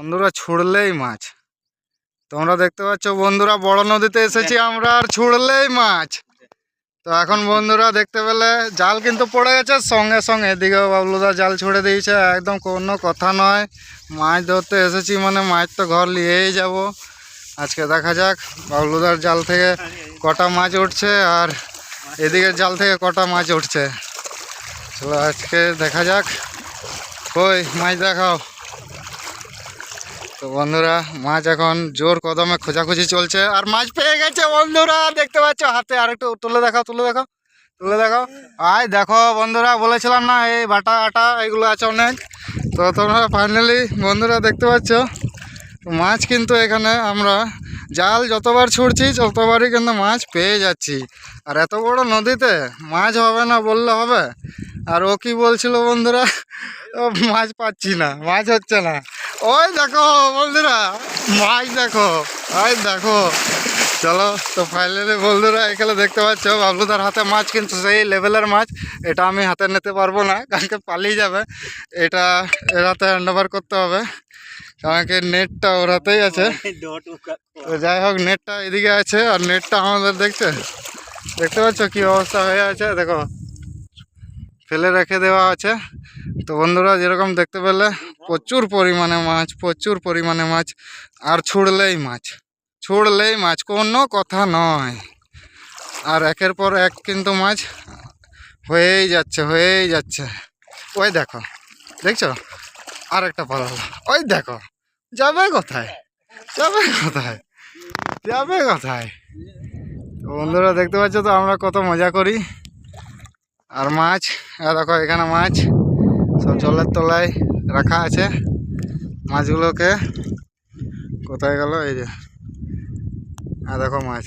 বন্ধুরা ছুড়লেই মাছ। তোমরা দেখতে পাচ্ছ বন্ধুরা, বড় নদীতে এসেছি আমরা, আর ছুড়লেই মাছ। তো এখন বন্ধুরা দেখতে পেলে জাল কিন্তু পড়ে গেছে সঙ্গে সঙ্গে। এদিকেও বাবলুদা জাল ছুড়ে দিয়েছে, একদম কোনো কথা নয়। মাছ ধরতে এসেছি মানে মাছ তো ঘর নিয়েই যাব। আজকে দেখা যাক বাবলুদার জাল থেকে কটা মাছ উঠছে আর এদিকের জাল থেকে কটা মাছ উঠছে। চলো আজকে দেখা যাক। কই মাছ দেখাও। তো বন্ধুরা মাছ এখন জোর কদমে খোঁজাখুঁজি চলছে, আর মাছ পেয়ে গেছে বন্ধুরা, দেখতে পাচ্ছ হাতে। আর একটু তুলে দেখাও, তুলে দেখাও, তুলে দেখাও। আয় দেখো বন্ধুরা, বলেছিলাম না এই বাটা আটা এগুলো আছে অনেক। তো তোমরা ফাইনালি বন্ধুরা দেখতে পাচ্ছ মাছ কিন্তু এখানে আমরা জাল যতবার ছুটছি ততবারই কিন্তু মাছ পেয়ে যাচ্ছি। আর এত বড় নদীতে মাছ হবে না বললে হবে। আর ও কি বলছিল বন্ধুরা, মাছ পাচ্ছি না, মাছ হচ্ছে না। ওই দেখো বন্ধুরা মাছ দেখো, ওই দেখো। চলো তো ফাইনালি বন্ধুরা এখানে দেখতে পাচ্ছ বাবলুদার হাতে মাছ, কিন্তু সেই লেভেলের মাছ। এটা আমি হাতে নিতে পারবো না, কারণ পালিয়ে যাবে। এটা এর হাতে হ্যান্ড ওভার করতে হবে, কারণ কি নেটটা ওর হাতেই আছে। তো যাই হোক, নেটটা এদিকে আছে, আর নেটটা আমাদের দেখতে পাচ্ছ কি অবস্থা হয়ে আছে। দেখো ফেলে রেখে দেওয়া আছে। তো বন্ধুরা যেরকম দেখতে পেলে প্রচুর পরিমাণে মাছ, প্রচুর পরিমাণে মাছ। আর ছুড়লেই মাছ, ছুড়লেই মাছ, কোনো কথা নয়। আর একের পর এক কিন্তু মাছ হয়েই যাচ্ছে, হয়েই যাচ্ছে। ওই দেখো, দেখছো আর একটা পালালো। ওই দেখো, যাবে কোথায়, যাবে কোথায়, যাবে কোথায়। তো বন্ধুরা দেখতে পাচ্ছ তো আমরা কত মজা করি। আর মাছ দেখো, এখানে মাছ সব জলের তলায় রাখা আছে। মাছগুলোকে কোথায় গেল, এই যে দেখো মাছ।